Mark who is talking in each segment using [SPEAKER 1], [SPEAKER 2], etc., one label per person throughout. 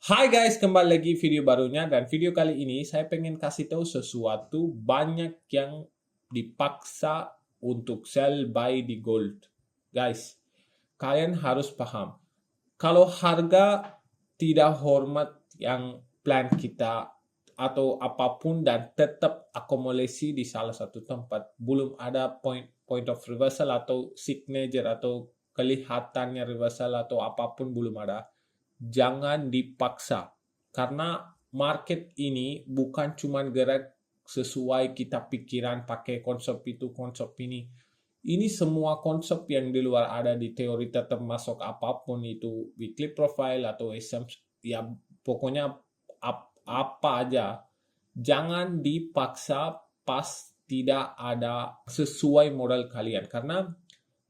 [SPEAKER 1] Hai guys, kembali lagi video barunya dan video kali ini saya pengen kasih tahu sesuatu banyak yang dipaksa untuk sell buy di gold. Guys, kalian harus paham. Kalau harga tidak hormat yang plan kita atau apapun dan tetap akumulasi di salah satu tempat, belum ada point of reversal atau signature atau kelihatannya reversal atau apapun belum ada, jangan dipaksa. Karena market ini bukan cuma gerak sesuai kita pikiran pakai konsep itu, konsep ini. Ini semua konsep yang di luar ada di teori tetap masuk apapun itu weekly profile atau SM, ya pokoknya apa aja. Jangan dipaksa pas tidak ada sesuai modal kalian. Karena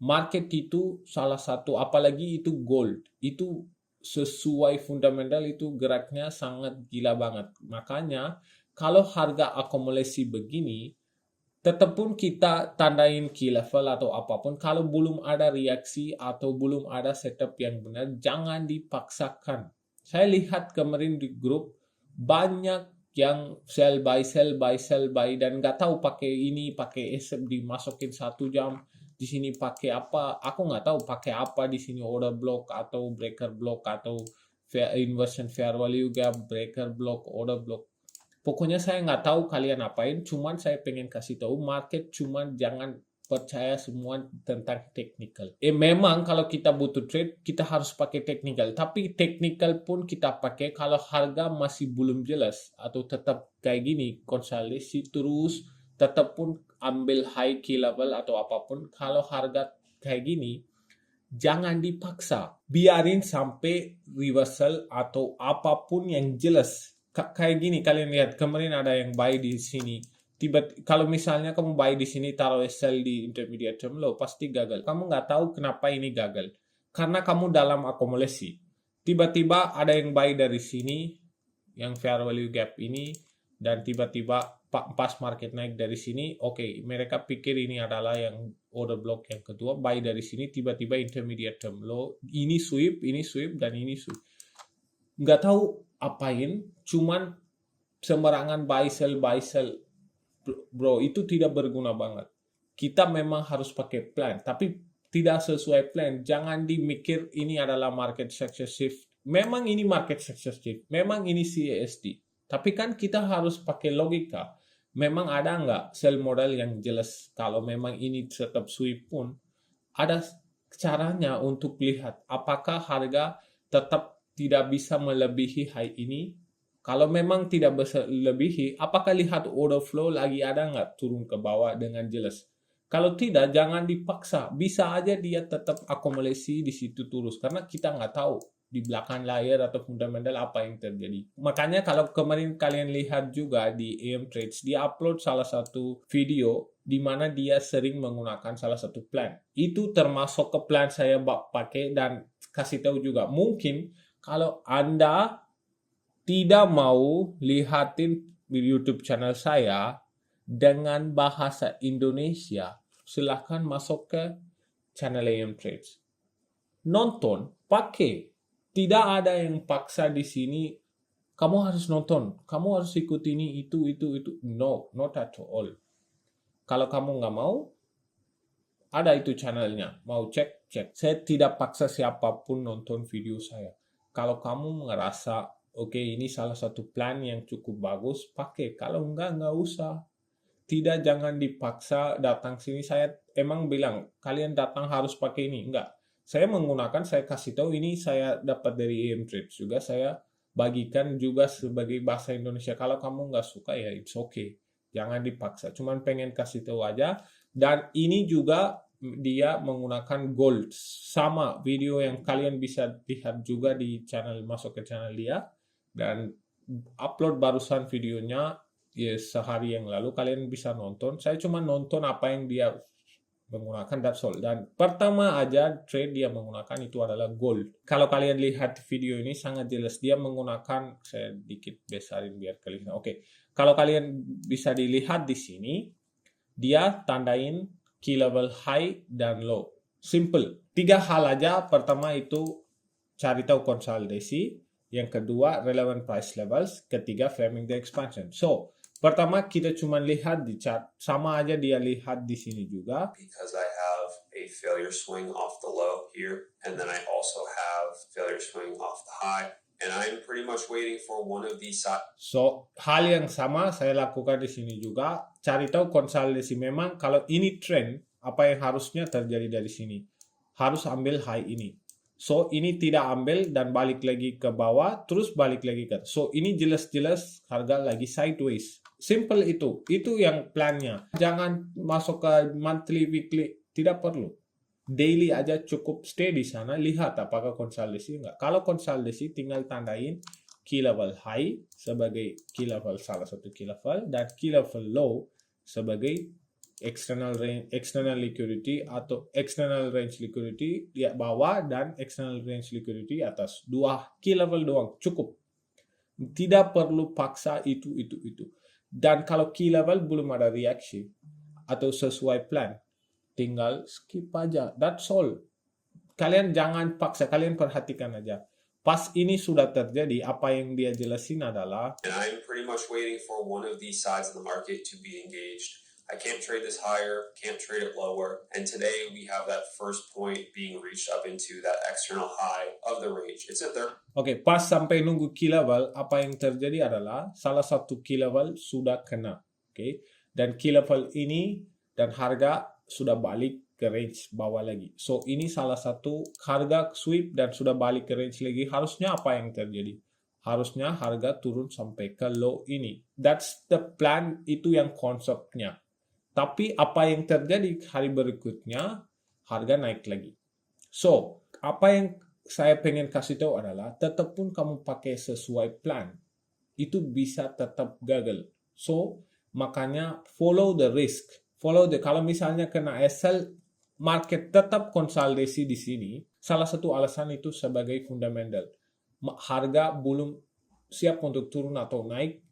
[SPEAKER 1] market itu salah satu, apalagi itu gold, itu sesuai fundamental itu geraknya sangat gila banget. Makanya kalau harga akumulasi begini, tetap pun kita tandain key level atau apapun, kalau belum ada reaksi atau belum ada setup yang benar, jangan dipaksakan. Saya lihat kemarin di grup, banyak yang sell buy, sell buy, sell buy, dan nggak tahu pakai ini, pakai ESEP dimasukin 1 jam, di sini pakai apa, aku nggak tahu pakai apa di sini, order block atau breaker block atau inversion fair value gap, breaker block, order block. Pokoknya saya nggak tahu kalian apain, cuman saya pengen kasih tahu market, cuman jangan percaya semua tentang technical. Memang kalau kita butuh trade, kita harus pakai technical. Tapi technical pun kita pakai kalau harga masih belum jelas atau tetap kayak gini, konsolidasi terus, tetap pun ambil high key level atau apapun. Kalau harga kayak gini, jangan dipaksa. Biarin sampai reversal atau apapun yang jelas. Kayak gini, kalian lihat kemarin ada yang buy di sini. Kalau misalnya kamu buy di sini, taruh sell di intermediate term low, pasti gagal. Kamu nggak tahu kenapa ini gagal. Karena kamu dalam akumulasi. Tiba-tiba ada yang buy dari sini, yang fair value gap ini, dan tiba-tiba pas market naik dari sini, oke, mereka pikir ini adalah yang order block yang kedua, buy dari sini, tiba-tiba intermediate term low, ini sweep, dan ini sweep. Nggak tahu apain, cuman sembarangan buy sell, bro, itu tidak berguna banget. Kita memang harus pakai plan, tapi tidak sesuai plan. Jangan dimikir ini adalah market success shift. Memang ini market success shift, memang ini CASD. Tapi kan kita harus pakai logika. Memang ada nggak sell model yang jelas? Kalau memang ini tetap sweep pun, ada caranya untuk lihat apakah harga tetap tidak bisa melebihi high ini. Kalau memang tidak bisa melebihi, apakah lihat order flow lagi ada nggak turun ke bawah dengan jelas? Kalau tidak, jangan dipaksa. Bisa aja dia tetap akumulasi di situ terus. Karena kita nggak tahu di belakang layar atau fundamental apa yang terjadi. Makanya kalau kemarin kalian lihat juga di AM Trades, dia upload salah satu video di mana dia sering menggunakan salah satu plan. Itu termasuk ke plan saya pakai dan kasih tahu juga. Mungkin kalau Anda tidak mau lihatin YouTube channel saya dengan bahasa Indonesia, silahkan masuk ke channel AM Trades. Nonton, pakai. Tidak ada yang paksa di sini, kamu harus nonton, kamu harus ikut ini, itu. No, not at all. Kalau kamu nggak mau, ada itu channelnya. Mau cek. Saya tidak paksa siapapun nonton video saya. Kalau kamu ngerasa, oke, ini salah satu plan yang cukup bagus, pakai. Kalau nggak usah. Tidak, jangan dipaksa datang sini. Saya emang bilang, kalian datang harus pakai ini. Enggak. Saya menggunakan, saya kasih tahu ini saya dapat dari AM Trades juga. Saya bagikan juga sebagai bahasa Indonesia. Kalau kamu nggak suka ya it's okay. Jangan dipaksa. Cuman pengen kasih tahu aja. Dan ini juga dia menggunakan gold. Sama video yang kalian bisa lihat juga di channel, masuk ke channel dia. Dan upload barusan videonya ya, sehari yang lalu, kalian bisa nonton. Saya cuma nonton apa yang dia menggunakan, that's all. Dan pertama aja trade dia menggunakan itu adalah gold. Kalau kalian lihat video ini sangat jelas dia menggunakan, saya dikit besarin biar kelihatan. Oke. Kalau kalian bisa dilihat di sini, dia tandain key level high dan low. Simple. 3 hal aja. Pertama itu cari tahu konsolidasi. Yang kedua, relevant price levels. Ketiga, framing the expansion. So, pertama kita cuma lihat di chart. Sama aja dia lihat di sini juga.
[SPEAKER 2] Because I have a failure swing off the low here, and then I also have failure swing off the high, and I'm pretty much waiting for one of these sides.
[SPEAKER 1] So, hal yang sama saya lakukan di sini juga. Cari tahu konsolidasi. Memang kalau ini trend, apa yang harusnya terjadi dari sini? Harus ambil high ini. So, ini tidak ambil dan balik lagi ke bawah, terus balik lagi ke. So, ini jelas-jelas harga lagi sideways. Simple itu. Itu yang plannya. Jangan masuk ke monthly, weekly. Tidak perlu. Daily aja cukup stay di sana. Lihat apakah konsolidasi enggak. Kalau konsolidasi tinggal tandain key level high sebagai key level salah satu key level dan key level low sebagai external liquidity atau external range liquidity di bawah dan external range liquidity atas. Dua key level doang cukup. Tidak perlu paksa itu. Dan kalau key level belum ada reaction atau sesuai plan, tinggal skip aja. That's all. Kalian jangan paksa, kalian perhatikan aja. Pas ini sudah terjadi, apa yang dia jelasin adalah,
[SPEAKER 2] and I'm pretty much waiting for one of these sides of the market to be engaged. I can't trade this higher, can't trade it lower, and today we have that first point being reached up into that external high of the range. It's at there.
[SPEAKER 1] Oke, pas sampai nunggu key level, apa yang terjadi adalah salah satu key level sudah kena. Oke, dan key level ini dan harga sudah balik ke range bawah lagi. So, ini salah satu harga sweep dan sudah balik ke range lagi. Harusnya apa yang terjadi? Harusnya harga turun sampai ke low ini. That's the plan, itu yang konsepnya. Tapi apa yang terjadi hari berikutnya, harga naik lagi. So, apa yang saya pengen kasih tahu adalah, tetap pun kamu pakai sesuai plan, itu bisa tetap gagal. So, makanya follow the risk. Kalau misalnya kena SL, market tetap konsolidasi di sini. Salah satu alasan itu sebagai fundamental. Harga belum siap untuk turun atau naik.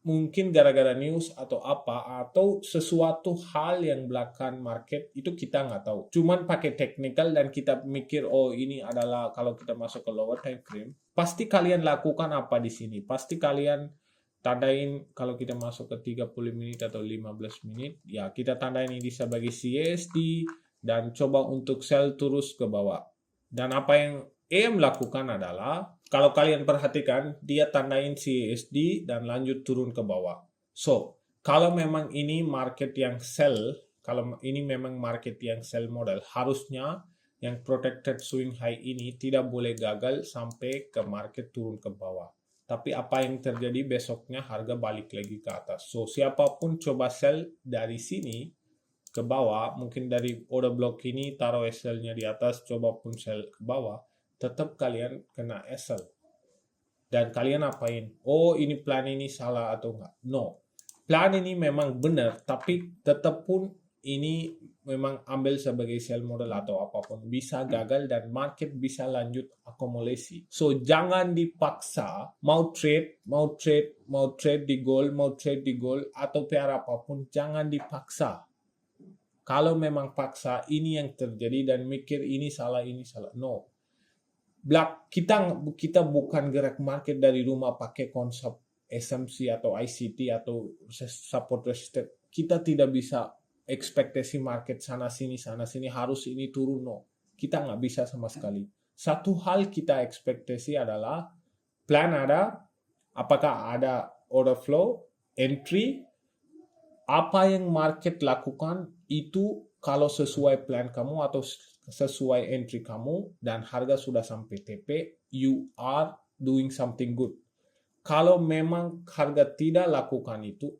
[SPEAKER 1] Mungkin gara-gara news atau apa, atau sesuatu hal yang belakang market, itu kita nggak tahu. Cuman pakai technical dan kita mikir, oh ini adalah kalau kita masuk ke lower time frame, pasti kalian lakukan apa di sini? Pasti kalian tandain kalau kita masuk ke 30 menit atau 15 menit, ya kita tandain ini sebagai CSD dan coba untuk sell terus ke bawah. Dan apa yang EM lakukan adalah, kalau kalian perhatikan, dia tandain CSD dan lanjut turun ke bawah. So, kalau memang ini market yang sell, kalau ini memang market yang sell model, harusnya yang protected swing high ini tidak boleh gagal sampai ke market turun ke bawah. Tapi apa yang terjadi besoknya harga balik lagi ke atas. So, siapapun coba sell dari sini ke bawah, mungkin dari order block ini taruh SL-nya di atas, coba pun sell ke bawah, tetap kalian kena SL. Dan kalian apain? Oh, ini plan ini salah atau enggak? No. Plan ini memang benar, tapi tetap pun ini memang ambil sebagai sell model atau apapun. Bisa gagal dan market bisa lanjut akumulasi. So, jangan dipaksa mau trade di gold, atau pair apapun. Jangan dipaksa. Kalau memang paksa, ini yang terjadi dan mikir ini salah. No. Kita bukan gerak market dari rumah pakai konsep SMC atau ICT atau support resistance. Kita tidak bisa ekspektasi market sana sini harus ini turun. No. Kita nggak bisa sama sekali. Satu hal kita ekspektasi adalah plan ada, apakah ada order flow, entry, apa yang market lakukan itu kalau sesuai plan kamu atau sesuai entry kamu dan harga sudah sampai TP, you are doing something good. Kalau memang harga tidak lakukan itu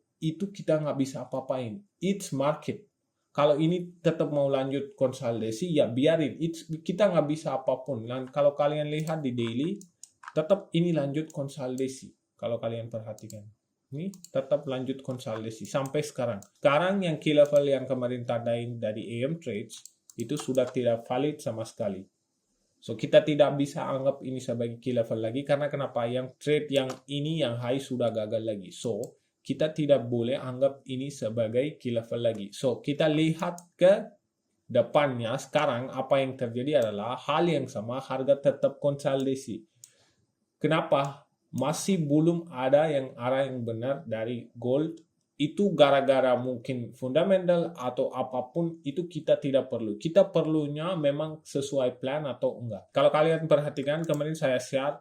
[SPEAKER 1] kita nggak bisa apa-apain. It's market. Kalau ini tetap mau lanjut konsolidasi, ya biarin. Kita nggak bisa apapun. Dan kalau kalian lihat di daily, tetap ini lanjut konsolidasi. Kalau kalian perhatikan. Ini tetap lanjut konsolidasi sampai sekarang. Sekarang yang key level yang kemarin tandain dari AM Trades itu sudah tidak valid sama sekali. So, kita tidak bisa anggap ini sebagai key level lagi karena kenapa? Yang trade yang ini yang high sudah gagal lagi. So, kita tidak boleh anggap ini sebagai key level lagi. So, kita lihat ke depannya sekarang apa yang terjadi adalah hal yang sama, harga tetap konsolidasi. Kenapa? Masih belum ada yang arah yang benar dari gold. Itu gara-gara mungkin fundamental atau apapun itu kita tidak perlu. Kita perlunya memang sesuai plan atau enggak. Kalau kalian perhatikan kemarin saya share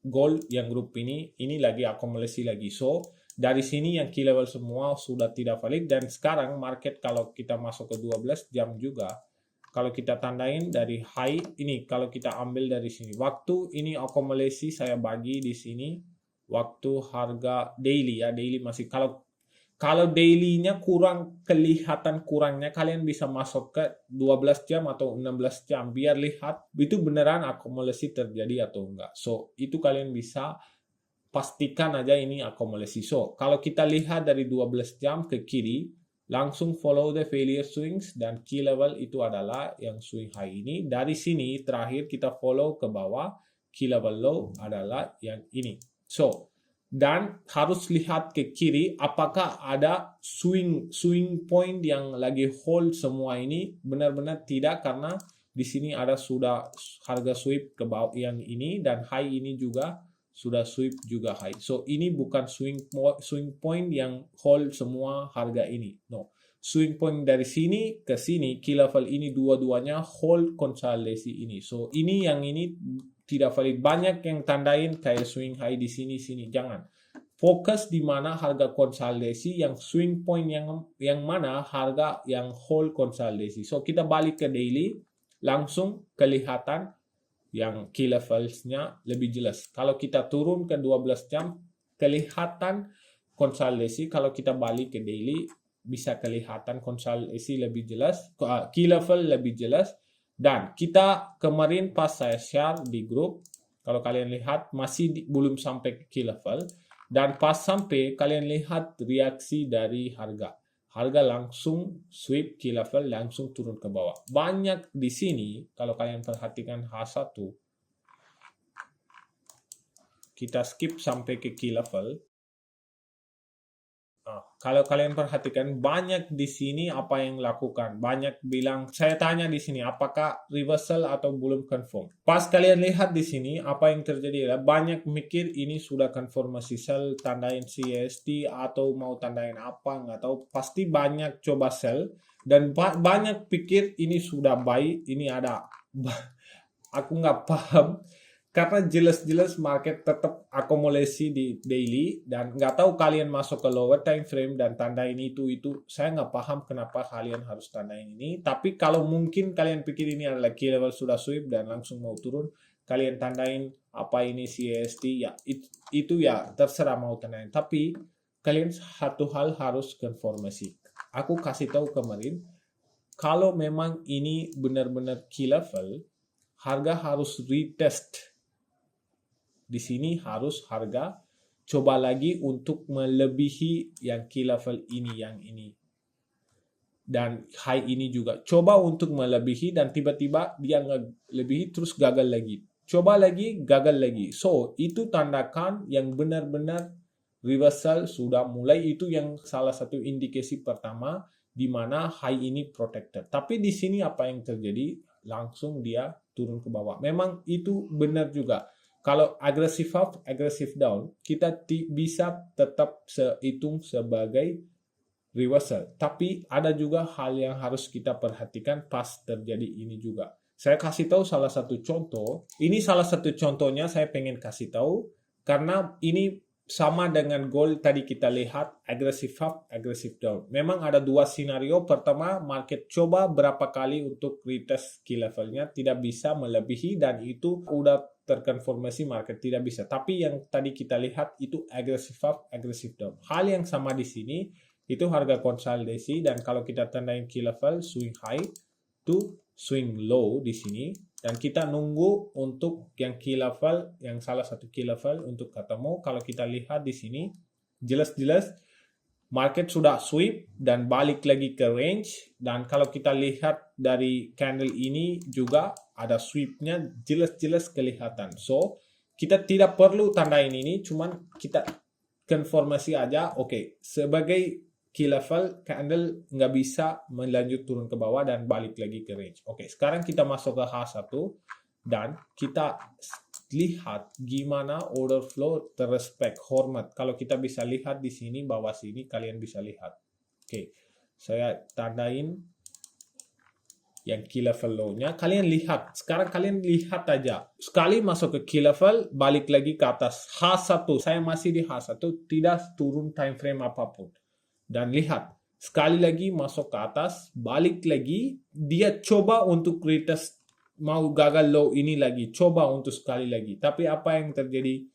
[SPEAKER 1] gold yang grup ini lagi akumulasi lagi. So, dari sini yang key level semua sudah tidak valid dan sekarang market kalau kita masuk ke 12 jam juga, kalau kita tandain dari high ini, kalau kita ambil dari sini, waktu ini akumulasi saya bagi di sini, waktu harga daily ya, daily masih kalau daily-nya kurang kelihatan kurangnya, kalian bisa masuk ke 12 jam atau 16 jam. Biar lihat itu beneran akumulasi terjadi atau enggak. So, itu kalian bisa pastikan aja ini akumulasi. So, kalau kita lihat dari 12 jam ke kiri, langsung follow the failure swings dan key level itu adalah yang swing high ini. Dari sini terakhir kita follow ke bawah, key level low adalah yang ini. So, dan harus lihat ke kiri apakah ada swing point yang lagi hold semua ini. Benar-benar tidak, karena di sini ada sudah harga sweep ke bawah yang ini dan high ini juga sudah sweep juga high. So ini bukan swing point yang hold semua harga ini. No. Swing point dari sini ke sini, key level ini dua-duanya hold konsolidasi ini. So ini yang ini tidak valid. Banyak yang tandain kayak swing high di sini. Jangan. Fokus di mana harga konsolidasi, yang swing point yang mana harga yang hold konsolidasi. So kita balik ke daily, langsung kelihatan yang key levels-nya lebih jelas. Kalau kita turun ke 12 jam, kelihatan konsolidasi. Kalau kita balik ke daily, bisa kelihatan konsolidasi lebih jelas, key level lebih jelas. Dan kita kemarin pas saya share di grup, kalau kalian lihat masih belum sampai ke key level. Dan pas sampai, kalian lihat reaksi dari harga. Harga langsung sweep key level, langsung turun ke bawah. Banyak di sini, kalau kalian perhatikan H1, kita skip sampai ke key level. Kalau kalian perhatikan, banyak di sini apa yang lakukan. Banyak bilang, saya tanya di sini, apakah reversal atau belum confirm. Pas kalian lihat di sini, apa yang terjadi adalah banyak mikir ini sudah konfirmasi sell, tandain CST, atau mau tandain apa, nggak tahu. Pasti banyak coba sell, dan banyak pikir ini sudah buy, ini ada. Aku nggak paham. Karena jelas-jelas market tetap akumulasi di daily dan nggak tahu kalian masuk ke lower time frame dan tandain itu saya nggak paham kenapa kalian harus tandain ini. Tapi kalau mungkin kalian pikir ini adalah key level sudah sweep dan langsung mau turun, kalian tandain apa ini CST ya itu ya terserah mau tandain. Tapi kalian satu hal harus konfirmasi. Aku kasih tahu kemarin, kalau memang ini benar-benar key level, harga harus retest. Di sini harus harga coba lagi untuk melebihi yang key level ini, yang ini. Dan high ini juga. Coba untuk melebihi dan tiba-tiba dia melebihi terus gagal lagi. Coba lagi, gagal lagi. So, itu tandakan yang benar-benar reversal sudah mulai. Itu yang salah satu indikasi pertama di mana high ini protected. Tapi di sini apa yang terjadi? Langsung dia turun ke bawah. Memang itu benar juga. Kalau agresif up, agresif down, kita bisa tetap hitung sebagai reversal. Tapi ada juga hal yang harus kita perhatikan pas terjadi ini juga. Saya kasih tahu salah satu contoh. Ini salah satu contohnya saya pengen kasih tahu. Karena ini sama dengan gold tadi kita lihat, agresif up, agresif down. Memang ada dua skenario. Pertama, market coba berapa kali untuk retest key levelnya. Tidak bisa melebihi dan itu udah terkonfirmasi market tidak bisa. Tapi yang tadi kita lihat itu agresif up, agresif down. Hal yang sama di sini itu harga konsolidasi dan kalau kita tandain key level swing high to swing low di sini dan kita nunggu untuk yang key level, yang salah satu key level untuk ketemu. Kalau kita lihat di sini jelas-jelas market sudah sweep dan balik lagi ke range dan kalau kita lihat dari candle ini juga ada sweepnya jelas-jelas kelihatan. So, kita tidak perlu tandain ini, cuman kita konfirmasi aja, oke, sebagai key level, candle nggak bisa melanjut turun ke bawah dan balik lagi ke range. Oke, sekarang kita masuk ke H1 dan kita lihat gimana order flow terrespect, hormat. Kalau kita bisa lihat di sini, bawah sini kalian bisa lihat. Oke, saya tandain yang key level low-nya. Kalian lihat, sekarang kalian lihat aja. Sekali masuk ke key level, balik lagi ke atas. H1, saya masih di H1, tidak turun time frame apapun. Dan lihat, sekali lagi masuk ke atas, balik lagi, dia coba untuk retest, mau gagal low ini lagi, coba untuk sekali lagi. Tapi apa yang terjadi?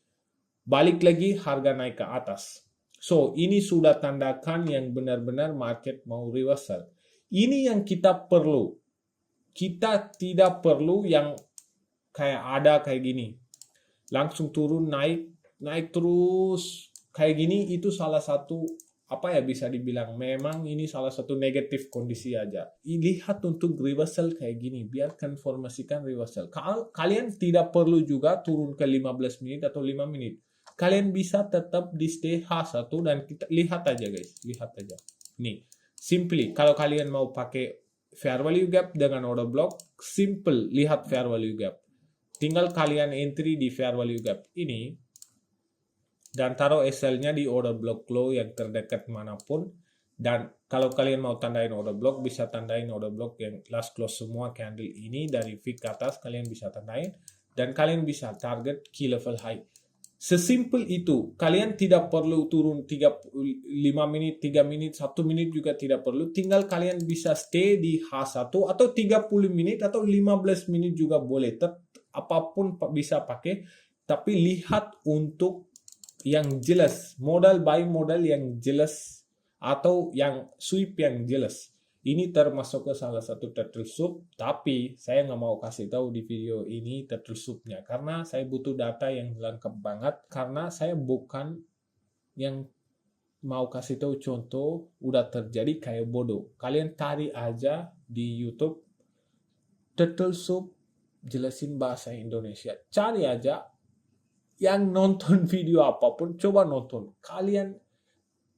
[SPEAKER 1] Balik lagi, harga naik ke atas. So, ini sudah tandakan yang benar-benar market mau reversal. Ini yang kita perlu. Kita tidak perlu yang kayak gini. Langsung turun, naik terus kayak gini. Itu salah satu bisa dibilang, memang ini salah satu negatif kondisi aja. Lihat untuk reversal kayak gini, biarkan formasikan reversal. Kalian tidak perlu juga turun ke 15 menit atau 5 menit. Kalian bisa tetap di stay H1 dan kita lihat aja guys, lihat aja. Nih, simply kalau kalian mau pakai fair value gap dengan order block, simple, lihat fair value gap. Tinggal kalian entry di fair value gap ini dan taruh SL-nya di order block low yang terdekat manapun. Dan kalau kalian mau tandain order block, bisa tandain order block yang last close semua candle ini dari wick ke atas, kalian bisa tandain. Dan kalian bisa target key level high. Sesimpel itu. Kalian tidak perlu turun 5 menit, 3 menit, 1 menit juga tidak perlu. Tinggal kalian bisa stay di H1 atau 30 menit atau 15 menit juga boleh. Apapun bisa pakai. Tapi lihat untuk yang jelas. Modal buy modal yang jelas. Atau yang sweep yang jelas. Ini termasuk ke salah satu turtle soup, tapi saya nggak mau kasih tahu di video ini turtle soup-nya karena saya butuh data yang lengkap banget, karena saya bukan yang mau kasih tahu contoh udah terjadi kayak bodoh. Kalian cari aja di YouTube turtle soup jelasin bahasa Indonesia. Cari aja, yang nonton video apapun coba nonton. Kalian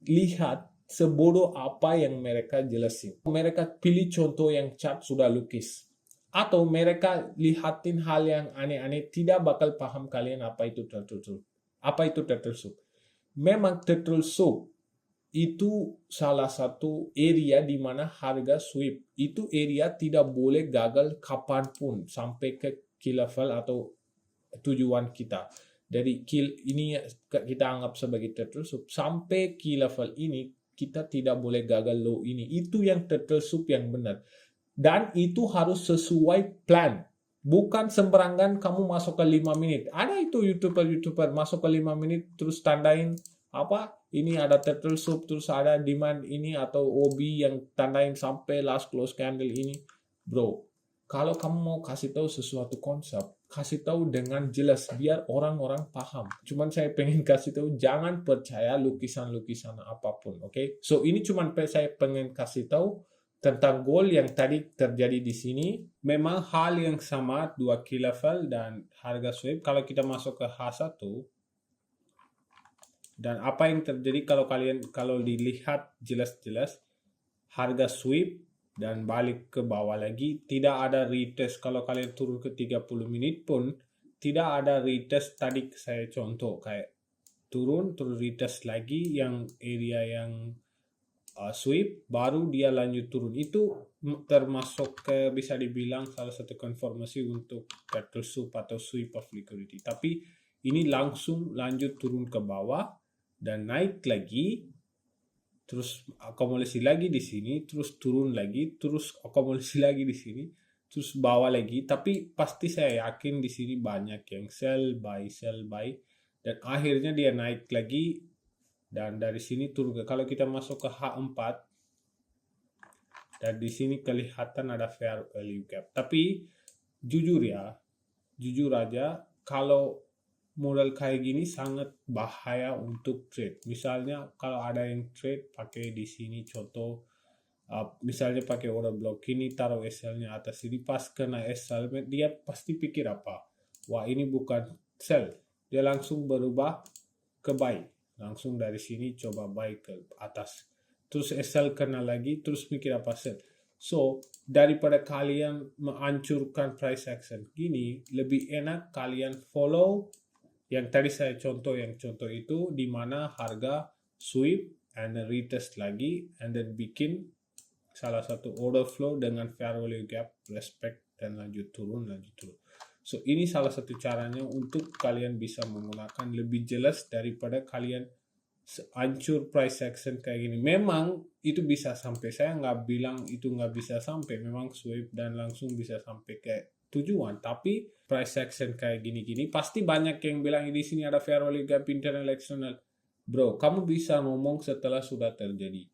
[SPEAKER 1] lihat sebodoh apa yang mereka jelasin. Mereka pilih contoh yang chart sudah lukis. Atau mereka lihatin hal yang aneh-aneh, tidak bakal paham kalian apa itu turtle soup. Apa itu turtle soup? Memang turtle soup itu salah satu area di mana harga sweep. Itu area tidak boleh gagal kapanpun sampai ke key level atau tujuan kita. Dari kill ini kita anggap sebagai turtle soup sampai key level ini kita tidak boleh gagal low ini. Itu yang turtle soup yang benar. Dan itu harus sesuai plan. Bukan sembarangan kamu masuk ke 5 menit. Ada itu YouTuber masuk ke 5 menit terus tandain ini ada turtle soup terus ada demand ini atau OB yang tandain sampai last close candle ini. Bro, kalau kamu mau kasih tahu sesuatu konsep, kasih tahu dengan jelas biar orang-orang paham. Cuman saya pengen kasih tahu, jangan percaya lukisan-lukisan apapun, oke? So ini cuman saya pengen kasih tahu tentang goal yang tadi terjadi di sini. Memang hal yang sama, 2 key level dan harga sweep. Kalau kita masuk ke H1 dan apa yang terjadi kalau dilihat jelas-jelas harga sweep dan balik ke bawah lagi, tidak ada retest. Kalau kalian turun ke 30 menit pun tidak ada retest. Tadi saya contoh kayak turun terus retest lagi yang area yang sweep, baru dia lanjut turun. Itu termasuk bisa dibilang salah satu konfirmasi untuk turtle soup atau sweep of liquidity. Tapi ini langsung lanjut turun ke bawah dan naik lagi, terus akumulasi lagi di sini, terus turun lagi, terus akumulasi lagi di sini, terus bawah lagi. Tapi pasti saya yakin di sini banyak yang sell buy, dan akhirnya dia naik lagi dan dari sini turun ke. Kalau kita masuk ke H4 dan di sini kelihatan ada fair value gap. Tapi jujur aja kalau modal kayak gini sangat bahaya untuk trade. Misalnya kalau ada yang trade pakai di sini contoh, misalnya pakai order block ini, taruh SL-nya atas ini, pas kena SL dia pasti pikir apa? Wah, ini bukan sell. Dia langsung berubah ke buy. Langsung dari sini coba buy ke atas. Terus SL kena lagi, terus mikir apa sell. So, daripada kalian menghancurkan price action gini, lebih enak kalian follow yang tadi saya contoh itu di mana harga sweep and then retest lagi and then bikin salah satu order flow dengan fair value gap, respect, dan lanjut turun. So, ini salah satu caranya untuk kalian bisa menggunakan lebih jelas daripada kalian hancur price action kayak gini. Memang itu bisa sampai, saya nggak bilang itu nggak bisa sampai, memang sweep dan langsung bisa sampai kayak tujuan, tapi price action kayak gini-gini pasti banyak yang bilang di sini ada fair value gap internal external. Bro, kamu bisa ngomong setelah sudah terjadi.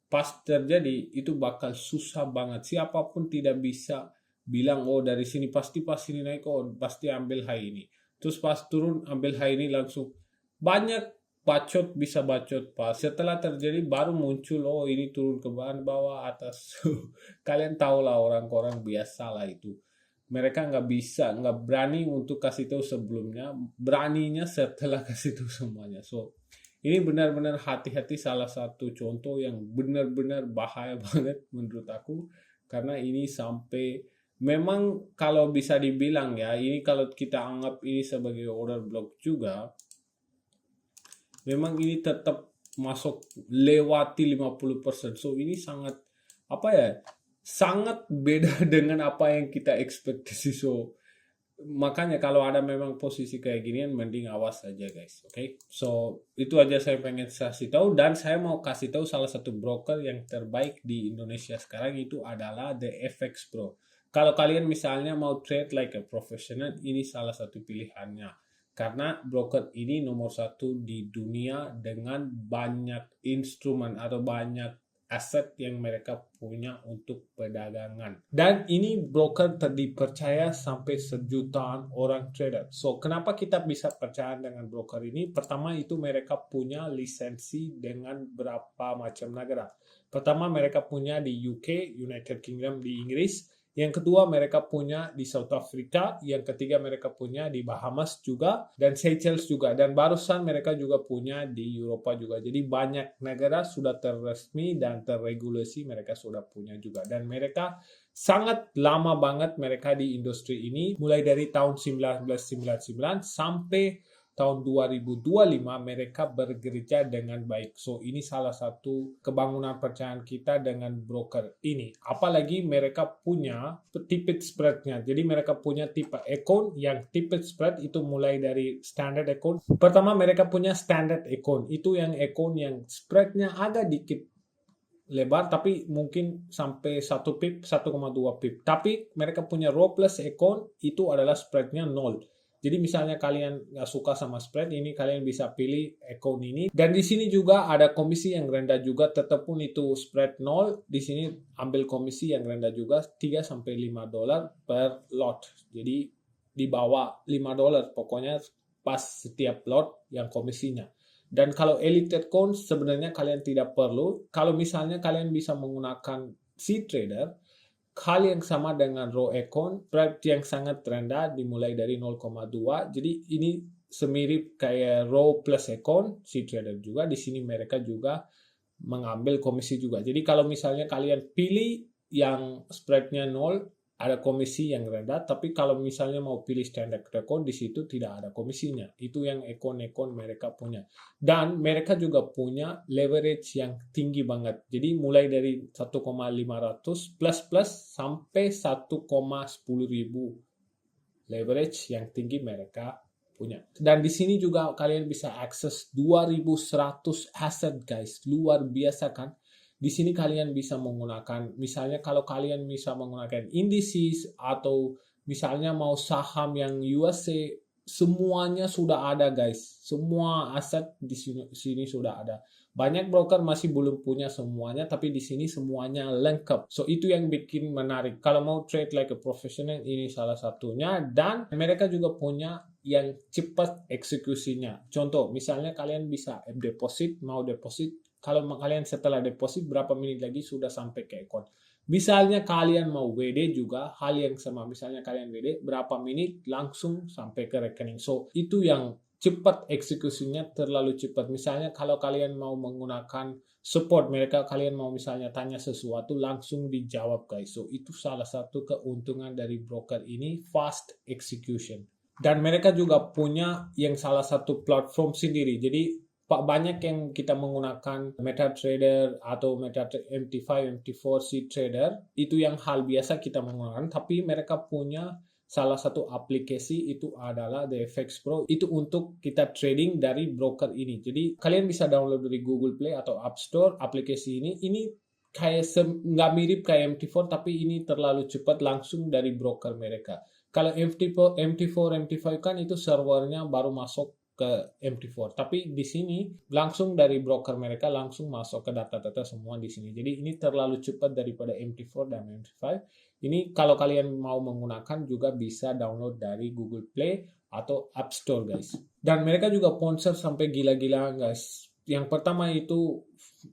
[SPEAKER 1] Pas terjadi itu bakal susah banget. Siapapun tidak bisa bilang oh dari sini pasti pas ini naik, oh pasti ambil high ini. Terus pas turun ambil high ini langsung. Banyak bacot bisa bacot pas. Setelah terjadi baru muncul oh ini turun ke bawah atas. Kalian tahu lah orang-orang biasa lah itu. Mereka nggak berani untuk kasih tahu sebelumnya. Beraninya setelah kasih tahu semuanya. So ini benar-benar hati-hati, salah satu contoh yang benar-benar bahaya banget menurut aku. Karena ini sampai, memang kalau bisa dibilang ya, ini kalau kita anggap ini sebagai order block juga, memang ini tetap masuk lewati 50%. So ini sangat, sangat beda dengan apa yang kita ekspektasi. So makanya kalau ada memang posisi kayak ginian mending awas aja guys, oke? So itu aja saya pengen kasih tahu, dan saya mau kasih tahu salah satu broker yang terbaik di Indonesia sekarang itu adalah The FX Pro. Kalau kalian misalnya mau trade like a professional, ini salah satu pilihannya. Karena broker ini nomor 1 di dunia dengan banyak instrumen atau banyak aset yang mereka punya untuk perdagangan. Dan ini broker dipercaya sampai 1 jutaan orang trader. So, kenapa kita bisa percaya dengan broker ini? Pertama itu mereka punya lisensi dengan berapa macam negara. Pertama mereka punya di UK, United Kingdom, di Inggris. Yang kedua mereka punya di South Africa, yang ketiga mereka punya di Bahamas juga, dan Seychelles juga, dan barusan mereka juga punya di Eropa juga. Jadi banyak negara sudah terresmi dan terregulasi mereka sudah punya juga, dan mereka sangat lama banget mereka di industri ini, mulai dari tahun 1999 sampai tahun 2025 mereka bekerja dengan baik. So ini salah satu kebangunan percayaan kita dengan broker ini. Apalagi mereka punya tipe spreadnya. Jadi mereka punya tipe account yang tipe spread itu mulai dari standard account. Pertama mereka punya standard account. Itu yang account yang spreadnya agak dikit lebar, tapi mungkin sampai 1 pip, 1,2 pip. Tapi mereka punya raw plus account itu adalah spreadnya 0. Jadi misalnya kalian nggak suka sama spread ini, kalian bisa pilih account ini. Dan di sini juga ada komisi yang rendah juga, tetap pun itu spread 0. Di sini ambil komisi yang rendah juga, 3-5 dolar per lot. Jadi di bawah 5 dolar pokoknya pas setiap lot yang komisinya. Dan kalau elite account sebenarnya kalian tidak perlu. Kalau misalnya kalian bisa menggunakan C-Trader, hal yang sama dengan raw account, spread yang sangat rendah dimulai dari 0,2. Jadi ini semirip kayak raw plus account, C-Trader juga. Di sini mereka juga mengambil komisi juga. Jadi kalau misalnya kalian pilih yang spreadnya 0, ada komisi yang rendah, tapi kalau misalnya mau pilih standard account di situ tidak ada komisinya. Itu yang account mereka punya. Dan mereka juga punya leverage yang tinggi banget. Jadi mulai dari 1,500 plus sampai 1,10.000 leverage yang tinggi mereka punya. Dan di sini juga kalian bisa akses 2.100 aset guys. Luar biasa kan? Di sini kalian bisa menggunakan, misalnya kalau kalian bisa menggunakan indices atau misalnya mau saham yang USA, semuanya sudah ada guys. Semua aset di sini sudah ada. Banyak broker masih belum punya semuanya, tapi di sini semuanya lengkap. So itu yang bikin menarik. Kalau mau trade like a professional, ini salah satunya. Dan mereka juga punya yang cepat eksekusinya. Contoh, misalnya kalian bisa deposit, mau deposit. Kalau kalian setelah deposit berapa menit lagi sudah sampai ke account. Misalnya kalian mau WD juga hal yang sama. Misalnya kalian WD berapa menit langsung sampai ke rekening. So itu yang cepat eksekusinya, terlalu cepat. Misalnya kalau kalian mau menggunakan support mereka, kalian mau misalnya tanya sesuatu, langsung dijawab guys. So itu salah satu keuntungan dari broker ini, fast execution. Dan mereka juga punya yang salah satu platform sendiri. Jadi banyak yang kita menggunakan MetaTrader atau MT5, MT4, CTrader, itu yang hal biasa kita menggunakan, tapi mereka punya salah satu aplikasi itu adalah The FX Pro, itu untuk kita trading dari broker ini. Jadi kalian bisa download dari Google Play atau App Store aplikasi ini. Ini kayak nggak mirip kayak MT4, tapi ini terlalu cepat langsung dari broker mereka. Kalau MT4, MT5 kan itu servernya baru masuk ke MT4, tapi di sini langsung dari broker mereka langsung masuk ke data-data semua di sini. Jadi ini terlalu cepat daripada MT4 dan MT5. Ini kalau kalian mau menggunakan juga bisa download dari Google Play atau App Store guys. Dan mereka juga sponsor sampai gila-gilaan guys. Yang pertama itu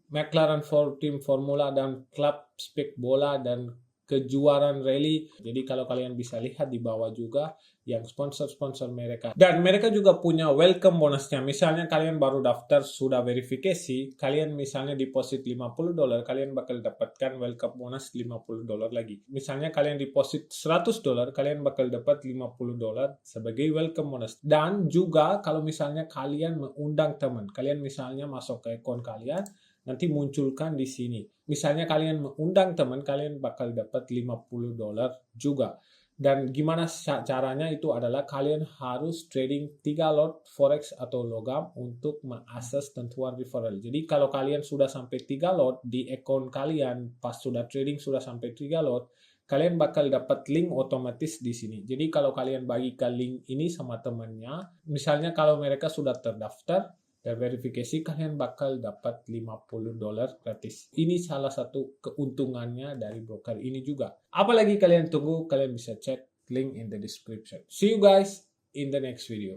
[SPEAKER 1] McLaren Team Formula dan klub spek bola dan kejuaraan rally. Jadi kalau kalian bisa lihat di bawah juga yang sponsor-sponsor mereka. Dan mereka juga punya welcome bonusnya. Misalnya kalian baru daftar, sudah verifikasi, kalian misalnya deposit $50, kalian bakal dapatkan welcome bonus $50 lagi. Misalnya kalian deposit $100, kalian bakal dapat $50 sebagai welcome bonus. Dan juga kalau misalnya kalian mengundang teman, kalian misalnya masuk ke akun kalian, nanti munculkan di sini. Misalnya kalian mengundang teman, kalian bakal dapat $50 juga. Dan gimana caranya itu adalah kalian harus trading 3 lot forex atau logam untuk mengakses tentuan referral. Jadi kalau kalian sudah sampai 3 lot di akun kalian, pas sudah trading sudah sampai 3 lot, kalian bakal dapat link otomatis di sini. Jadi kalau kalian bagikan link ini sama temannya, misalnya kalau mereka sudah terdaftar dan verifikasi, kalian bakal dapat $50 gratis. Ini salah satu keuntungannya dari broker ini juga. Apalagi kalian tunggu, kalian bisa cek link in the description. See you guys in the next video.